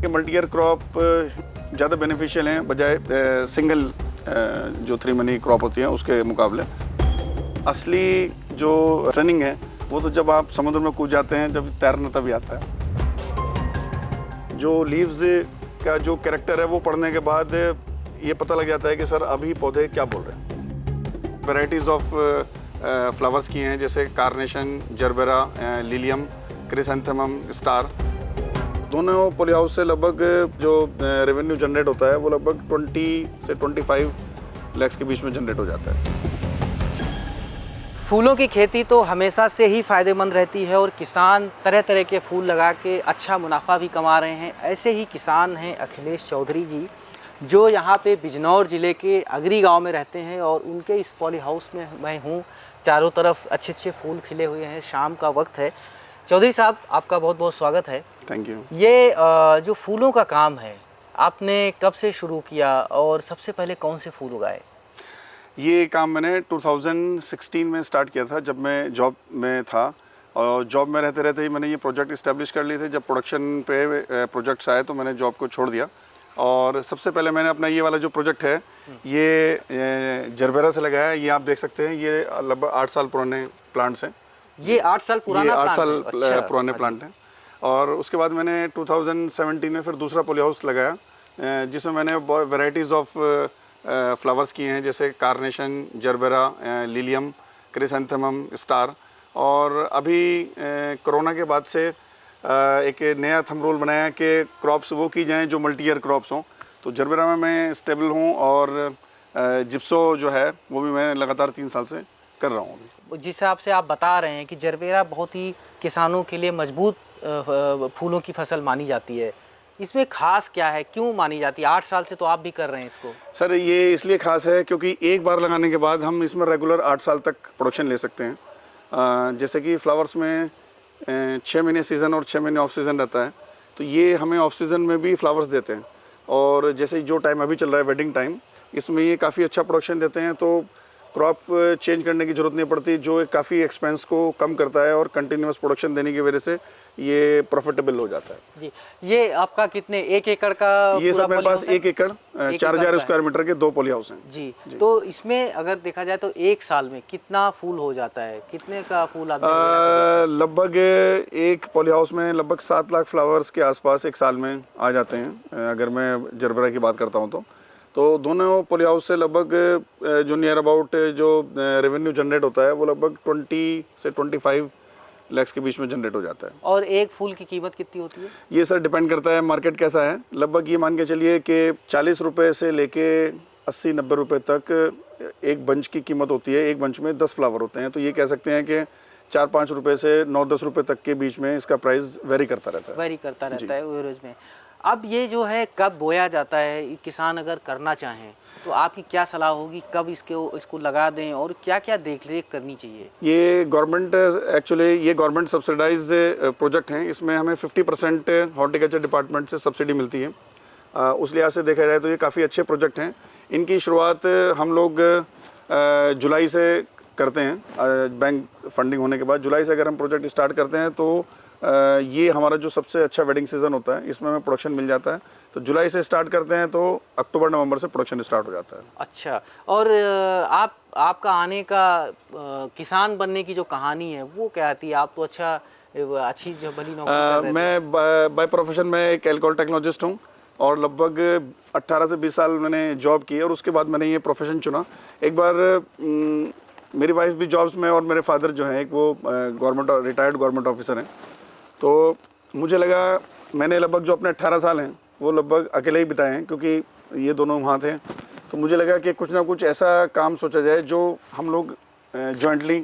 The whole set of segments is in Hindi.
कि मल्टी ईयर क्रॉप ज़्यादा बेनिफिशियल हैं बजाय सिंगल जो 3 मनी क्रॉप होती है उसके मुकाबले। असली जो ट्रेनिंग है वो तो जब आप समुद्र में कूद जाते हैं, जब तैरना तभी आता है। जो लीव्स का जो कैरेक्टर है वो पढ़ने के बाद ये पता लग जाता है कि सर अभी पौधे क्या बोल रहे हैं। वैरायटीज़ ऑफ फ्लावर्स की हैं, जैसे carnation, gerbera, lilium, chrysanthemum, star. दोनों पॉली हाउस से लगभग जो रेवेन्यू जनरेट होता है वो लगभग 20 से 25 लाख के बीच में जनरेट हो जाता है। फूलों की खेती तो हमेशा से ही फ़ायदेमंद रहती है और किसान तरह तरह के फूल लगा के अच्छा मुनाफा भी कमा रहे हैं। ऐसे ही किसान हैं अखिलेश चौधरी जी, जो यहाँ पे बिजनौर ज़िले के अगरी गांव में रहते हैं और उनके इस पॉली हाउस में मैं हूँ। चारों तरफ अच्छे अच्छे फूल खिले हुए हैं, शाम का वक्त है। चौधरी साहब, आपका बहुत बहुत स्वागत है। Thank you. ये जो फूलों का काम है, आपने कब से शुरू किया और सबसे पहले कौन से फूल उगाए? ये काम मैंने 2016 में स्टार्ट किया था, जब मैं जॉब में था। और जॉब में रहते रहते ही मैंने ये प्रोजेक्ट इस्टेब्लिश कर लिए थे। जब प्रोडक्शन पे प्रोजेक्ट्स आए तो मैंने जॉब को छोड़ दिया और सबसे पहले मैंने अपना ये वाला जो प्रोजेक्ट है ये जरबेरा से लगाया है। ये आप देख सकते हैं, ये लगभग 8 साल पुराने प्लांट्स हैं। ये 8 साल पुराना ये 8 साल अच्छा, पुराने प्लांट हैं। और उसके बाद मैंने 2017 में फिर दूसरा पॉली हाउस लगाया, जिसमें मैंने वैरायटीज़ ऑफ फ्लावर्स किए हैं, जैसे carnation, gerbera, lilium, chrysanthemum, star. और अभी कोरोना के बाद से एक नया थंब रूल बनाया कि क्रॉप्स वो की जाएं जो मल्टी ईयर क्रॉप्स हों। तो जरबेरा में मैं स्टेबल हूँ और जिप्सो जो है वो भी मैं लगातार 3 साल से कर रहा हूँ। जिस हिसाब से आप बता रहे हैं कि जरबेरा बहुत ही किसानों के लिए मजबूत फूलों की फसल मानी जाती है, इसमें खास क्या है, क्यों मानी जाती है? 8 साल से तो आप भी कर रहे हैं इसको। सर ये इसलिए खास है क्योंकि एक बार लगाने के बाद हम इसमें रेगुलर 8 साल तक प्रोडक्शन ले सकते हैं। जैसे कि फ्लावर्स में 6 महीने सीज़न और 6 महीने ऑफ सीज़न रहता है, तो ये हमें ऑफ सीज़न में भी फ्लावर्स देते हैं। और जैसे जो टाइम अभी चल रहा है वेडिंग टाइम, इसमें ये काफ़ी अच्छा प्रोडक्शन देते हैं, तो क्रॉप चेंज करने की ज़रूरत नहीं पड़ती, जो काफ़ी एक्सपेंस को कम करता है और कंटिन्यूस प्रोडक्शन देने की वजह से ये प्रॉफिटेबल हो जाता है। जी, ये आपका कितने, 1 एकड़ का? ये सब मेरे पास 1 एकड़ 4000 स्क्वायर मीटर के 2 पॉली हाउस हैं। जी, तो इसमें अगर देखा जाए तो 1 साल में कितना फूल हो जाता है? कितने का फूल आता है? लगभग एक पॉली हाउस में लगभग 7 लाख फ्लावर्स के आसपास एक साल में आ जाते हैं, अगर मैं जरबेरा की बात करता हूँ तो दोनों पॉली हाउस से लगभग जो नियर अबाउट जो रेवेन्यू जनरेट होता है वो लगभग 20 से 25 लाख के बीच में जनरेट हो जाता है। और एक फूल की कीमत कितनी होती है? ये सर डिपेंड करता है मार्केट कैसा है। लगभग ये मान के चलिए कि 40 रुपये से लेके 80-90 रुपये तक एक बंच की कीमत होती है। एक बंच में 10 फ्लावर होते हैं, तो ये कह सकते हैं कि 4-5 रुपये से 9-10 रुपये तक के बीच में इसका प्राइस वेरी करता रहता है। वेरी करता रहता है एवरेज में। अब ये जो है कब बोया जाता है? किसान अगर करना चाहें तो आपकी क्या सलाह होगी, कब इसको लगा दें और क्या क्या देख रेख करनी चाहिए? ये गवर्नमेंट सब्सिडाइज प्रोजेक्ट हैं। इसमें हमें 50% हॉर्टिकल्चर डिपार्टमेंट से सब्सिडी मिलती है। उस लिहाज से देखा जाए तो ये काफ़ी अच्छे प्रोजेक्ट हैं। इनकी शुरुआत हम लोग जुलाई से करते हैं। बैंक फंडिंग होने के बाद जुलाई से अगर हम प्रोजेक्ट स्टार्ट करते हैं तो ये हमारा जो सबसे अच्छा वेडिंग सीज़न होता है, इसमें हमें प्रोडक्शन मिल जाता है। तो जुलाई से स्टार्ट करते हैं तो अक्टूबर नवंबर से प्रोडक्शन स्टार्ट हो जाता है। अच्छा, और आपका आने का किसान बनने की जो कहानी है वो क्या आती है? आप तो अच्छी जो भली नौकरी कर रहे थे। मैं बाय प्रोफेशन में एक एल्कोहल टेक्नोलॉजिस्ट हूँ और लगभग 18 से 20 साल मैंने जॉब की और उसके बाद मैंने ये प्रोफेशन चुना। एक बार मेरी वाइफ भी जॉब्स में और मेरे फादर जो हैं एक वो रिटायर्ड गवर्नमेंट ऑफिसर हैं, तो मुझे लगा मैंने लगभग जो अपने 18 साल हैं वो लगभग अकेले ही बिताए हैं क्योंकि ये दोनों वहाँ थे। तो मुझे लगा कि कुछ ना कुछ ऐसा काम सोचा जाए जो हम लोग जॉइंटली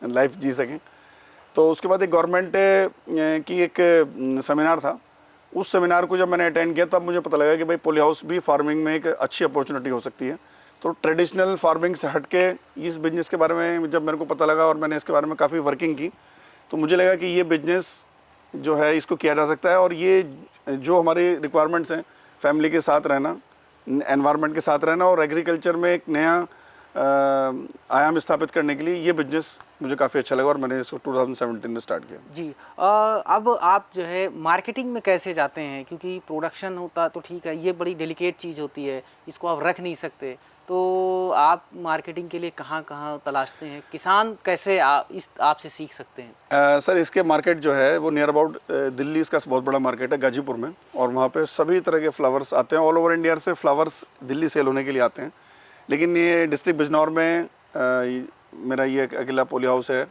लाइफ जी सकें। तो उसके बाद एक गवर्नमेंट की एक सेमिनार था। उस सेमिनार को जब मैंने अटेंड किया तब मुझे पता लगा कि भाई पॉली हाउस भी फार्मिंग में एक अच्छी अपॉर्चुनिटी हो सकती है। तो ट्रेडिशनल फार्मिंग से हट के इस बिज़नेस के बारे में जब मेरे को पता लगा और मैंने इसके बारे में काफ़ी वर्किंग की, तो मुझे लगा कि ये बिज़नेस जो है इसको किया जा सकता है। और ये जो हमारी रिक्वायरमेंट्स हैं, फैमिली के साथ रहना, एनवायरनमेंट के साथ रहना और एग्रीकल्चर में एक नया आयाम स्थापित करने के लिए ये बिजनेस मुझे काफ़ी अच्छा लगा और मैंने इसको 2017 में स्टार्ट किया। जी। अब आप जो है मार्केटिंग में कैसे जाते हैं, क्योंकि प्रोडक्शन होता तो ठीक है, ये बड़ी डेलिकेट चीज़ होती है, इसको आप रख नहीं सकते, तो आप मार्केटिंग के लिए कहाँ कहाँ तलाशते हैं? किसान कैसे आपसे सीख सकते हैं? सर इसके मार्केट जो है वो नियर अबाउट दिल्ली इसका बहुत बड़ा मार्केट है गाजीपुर में, और वहाँ पे सभी तरह के फ्लावर्स आते हैं। ऑल ओवर इंडिया से फ्लावर्स दिल्ली सेल होने के लिए आते हैं, लेकिन ये डिस्ट्रिक्ट बिजनौर में मेरा ये अकेला पोली हाउस है,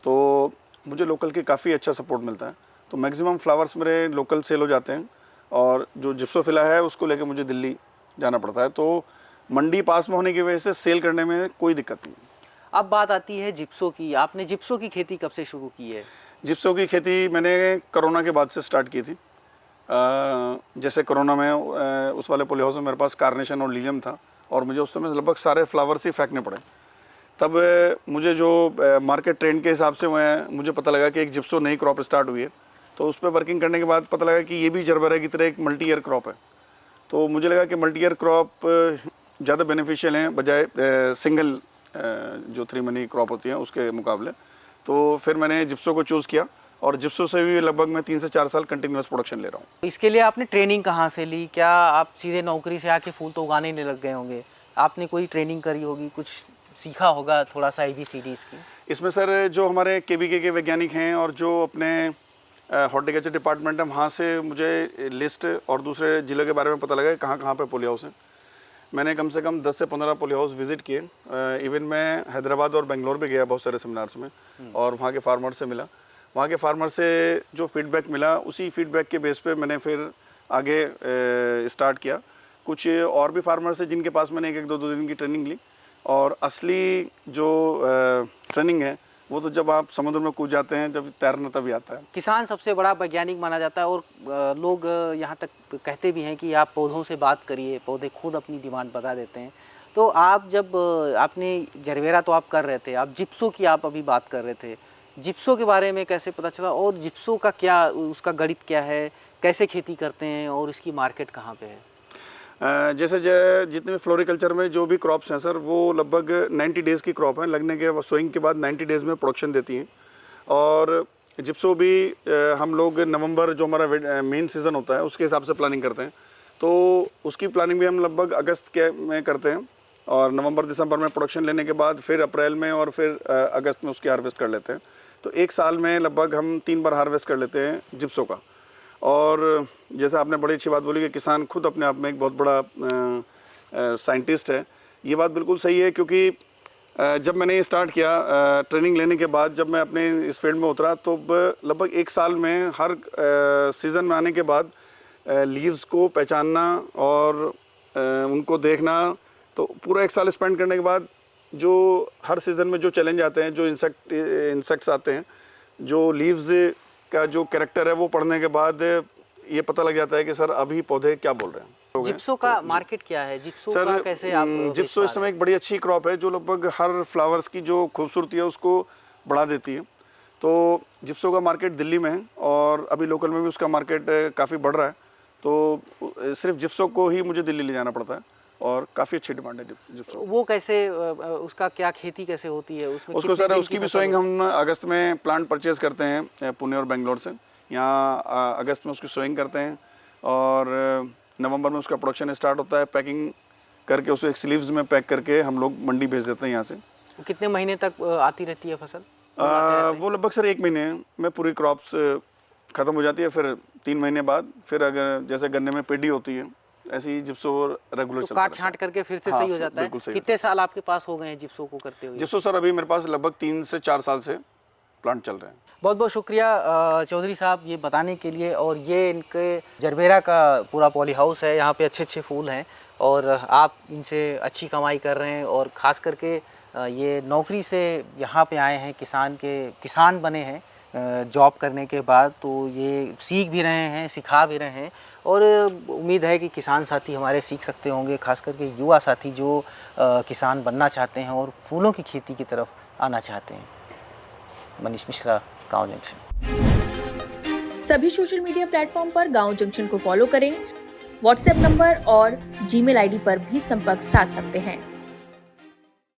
तो मुझे लोकल के काफ़ी अच्छा सपोर्ट मिलता है। तो मैक्सिमम फ्लावर्स मेरे लोकल सेल हो जाते हैं, और जो जिप्सोफिला है उसको लेके मुझे दिल्ली जाना पड़ता है। तो मंडी पास में होने की वजह से सेल करने में कोई दिक्कत नहीं। अब बात आती है जिप्सो की। आपने जिप्सो की खेती कब से शुरू की है? जिप्सो की खेती मैंने कोरोना के बाद से स्टार्ट की थी। जैसे कोरोना में उस वाले पोली हाउस में मेरे पास कार्नेशन और लीलियम था, और मुझे उस समय लगभग सारे फ्लावर्स ही फेंकने पड़े। तब मुझे जो मार्केट ट्रेंड के हिसाब से मुझे पता लगा कि एक जिप्सो नई क्रॉप स्टार्ट हुई है, तो उस पर वर्किंग करने के बाद पता लगा कि ये भी जरबरा की तरह एक मल्टी ईयर क्रॉप है। तो मुझे लगा कि मल्टी ईयर क्रॉप ज़्यादा बेनिफिशियल हैं बजाय सिंगल जो 3 मनी क्रॉप होती हैं उसके मुकाबले। तो फिर मैंने जिप्सो को चूज़ किया, और जिप्सो से भी लगभग मैं 3 से 4 साल कंटिन्यूस प्रोडक्शन ले रहा हूँ। इसके लिए आपने ट्रेनिंग कहाँ से ली? क्या आप सीधे नौकरी से आके फूल तो उगाने नहीं लग गए होंगे? आपने कोई ट्रेनिंग करी होगी, कुछ सीखा होगा थोड़ा सा ABCD इसकी? इसमें सर जो हमारे KBK के वैज्ञानिक हैं और जो अपने हॉर्टिकल्चर डिपार्टमेंट है, वहाँ से मुझे लिस्ट और दूसरे ज़िले के बारे में पता लगा कहाँ कहाँ पे पोली हाउस हैं। मैंने कम से कम 10 से 15 पोली हाउस विज़िट किए। इवन मैं हैदराबाद और बेंगलोर भी गया बहुत सारे सेमिनार्स में, और वहाँ के फार्मर से मिला। वहाँ के फार्मर से जो फीडबैक मिला, उसी फीडबैक के बेस पे मैंने फिर आगे स्टार्ट किया। कुछ और भी फार्मर्स हैं जिनके पास मैंने 1-2 दिन की ट्रेनिंग ली, और असली जो ट्रेनिंग है वो तो जब आप समुद्र में कूद जाते हैं, जब तैरना तभी आता है। किसान सबसे बड़ा वैज्ञानिक माना जाता है, और लोग यहाँ तक कहते भी हैं कि आप पौधों से बात करिए, पौधे खुद अपनी डिमांड बता देते हैं। तो आप जब आपने जरबेरा तो आप कर रहे थे, आप जिप्सो की आप अभी बात कर रहे थे, जिप्सो के बारे में कैसे पता चला, और जिप्सो का क्या उसका गणित क्या है, कैसे खेती करते हैं, और इसकी मार्केट कहाँ पे है? जैसे जितने भी फ्लोरिकल्चर में जो भी क्रॉप्स हैं सर, वो लगभग 90 डेज़ की क्रॉप है। लगने के सोइंग के बाद 90 डेज़ में प्रोडक्शन देती हैं। और जिप्सो भी हम लोग नवंबर जो हमारा मेन सीज़न होता है उसके हिसाब से प्लानिंग करते हैं, तो उसकी प्लानिंग भी हम लगभग अगस्त के में करते हैं, और नवंबर दिसंबर में प्रोडक्शन लेने के बाद फिर अप्रैल में और फिर अगस्त में उसकी हार्वेस्ट कर लेते हैं। तो एक साल में लगभग हम 3 बार हार्वेस्ट कर लेते हैं जिप्सो का। और जैसे आपने बड़ी अच्छी बात बोली कि किसान खुद अपने आप में एक बहुत बड़ा साइंटिस्ट है, ये बात बिल्कुल सही है। क्योंकि जब मैंने ये स्टार्ट किया ट्रेनिंग लेने के बाद, जब मैं अपने इस फील्ड में उतरा, तो लगभग एक साल में हर सीज़न में आने के बाद लीव्स को पहचानना और उनको देखना, तो पूरा एक साल स्पेंड करने के बाद जो हर सीज़न में जो चैलेंज आते हैं, जो इंसेक्ट्स आते हैं, जो लीव्स का जो कैरेक्टर है, वो पढ़ने के बाद ये पता लग जाता है कि सर अभी पौधे क्या बोल रहे हैं। जिप्सो का मार्केट क्या है? जिप्सो का कैसे आप जिप्सो इस समय एक बड़ी अच्छी क्रॉप है जो लगभग हर फ्लावर्स की जो खूबसूरती है उसको बढ़ा देती है। तो जिप्सो का मार्केट दिल्ली में है, और अभी लोकल में भी उसका मार्केट काफ़ी बढ़ रहा है। तो सिर्फ जिप्सो को ही मुझे दिल्ली ले जाना पड़ता है, और काफ़ी अच्छी डिमांड है जिप्सो। वो कैसे, उसका क्या खेती कैसे होती है? उसको सर उसकी भी सोइंग हम अगस्त में प्लांट परचेज़ करते हैं पुणे और बेंगलोर से। यहाँ अगस्त में उसकी सोइंग करते हैं, और नवंबर में उसका प्रोडक्शन स्टार्ट होता है। पैकिंग करके उसको एक स्लीव्स में पैक करके हम लोग मंडी भेज देते हैं यहाँ से। वो कितने महीने तक आती रहती है फसल? वो लगभग सर 1 महीने में पूरी क्रॉप्स ख़त्म हो जाती है। फिर 3 महीने बाद फिर अगर जैसे गन्ने में पेडी होती है, ऐसे ही जिप्सो रेगुलर तो काट छांट करके फिर से सही हो जाता है। कितने साल आपके पास हो गए हैं जिप्सो को करते हुए? जिप्सो सर अभी मेरे पास लगभग 3 से 4 साल से प्लांट चल रहे हैं। बहुत बहुत शुक्रिया चौधरी साहब ये बताने के लिए। और ये इनके जरबेरा का पूरा पॉली हाउस है, यहाँ पे अच्छे अच्छे फूल हैं, और आप इनसे अच्छी कमाई कर रहे हैं। और ख़ास करके ये नौकरी से यहाँ पे आए हैं, किसान बने हैं जॉब करने के बाद, तो ये सीख भी रहे हैं, सिखा भी रहे हैं। और उम्मीद है कि किसान साथी हमारे सीख सकते होंगे, खास करके युवा साथी जो किसान बनना चाहते हैं और फूलों की खेती की तरफ आना चाहते हैं। मनीष मिश्रा, गाँव जंक्शन। सभी सोशल मीडिया प्लेटफॉर्म पर गाँव जंक्शन को फॉलो करें। व्हाट्सएप नंबर और जीमेल आईडी पर भी संपर्क साध सकते हैं।